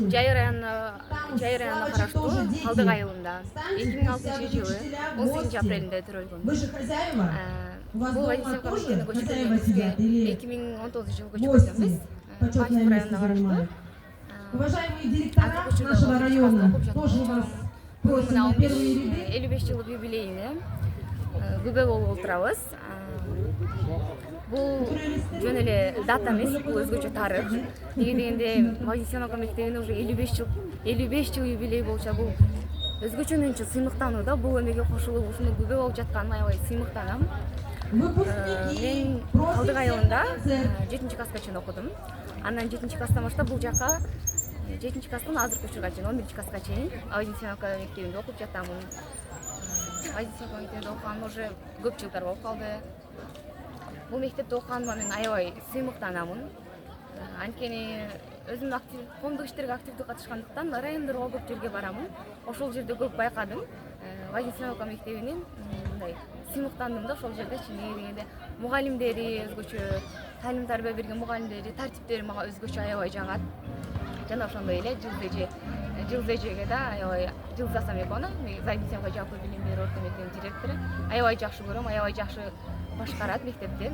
Жайыр районуна караштуу Талдык айылында 2006-жылы 18 апрелинде төрөлгөн. Вы же хозяева? У вас Бул дома водительский тоже комитетине хозяева көчүргөнбүз. сидят или 2019-жылы гости көчүргөнбүз. почетное Башкы место районуна караштуу. занимают? Уважаемые директора нашего района, тоже вас просим на первые ряды. 55 жылдык юбилейине күбө болуп отурабыз. Бул жөн эле дата эмес, бул өзгөчө тарых. Неге дегенде Владислав мектебине уже 55 жыл юбилей болчу. Бул өзгөчө менче сыймыктануу да, бул эмеге кошулуп ушуну күбө болуп жатканына аябай сыймыктанам. Мен Талдык айылында 7-класска чейин окудум. Андан 7-класстан баштап бул жака 7-класстан азыркы учурга чейин 11-класска чейин Владислав мектебинде окуп жатамын. Владислав мектебинде окуганыма уже көп жылдар болуп калды. Бул мектепте окуганыма мен аябай сыймыктанамын. Анткени өзүм коомдук иштерге активдүү катышкандыктан райондорго көп жерге барамын. Ошол жерде көп байкадым. Владислав мектебинин мындай сыймыктандым да ошол жердечи. Неге дегенде мугалимдери өзгөчө, талим тарбия берген мугалимдери, тартиптери мага өзгөчө аябай жагат. Жана ошондой эле Жылзежеге да аябай Жылза Самекона, Владислав жалпы билим берүү орто мектебинин директору. Аябай жакшы көрөм, аябай жакшы башкарат мектепти.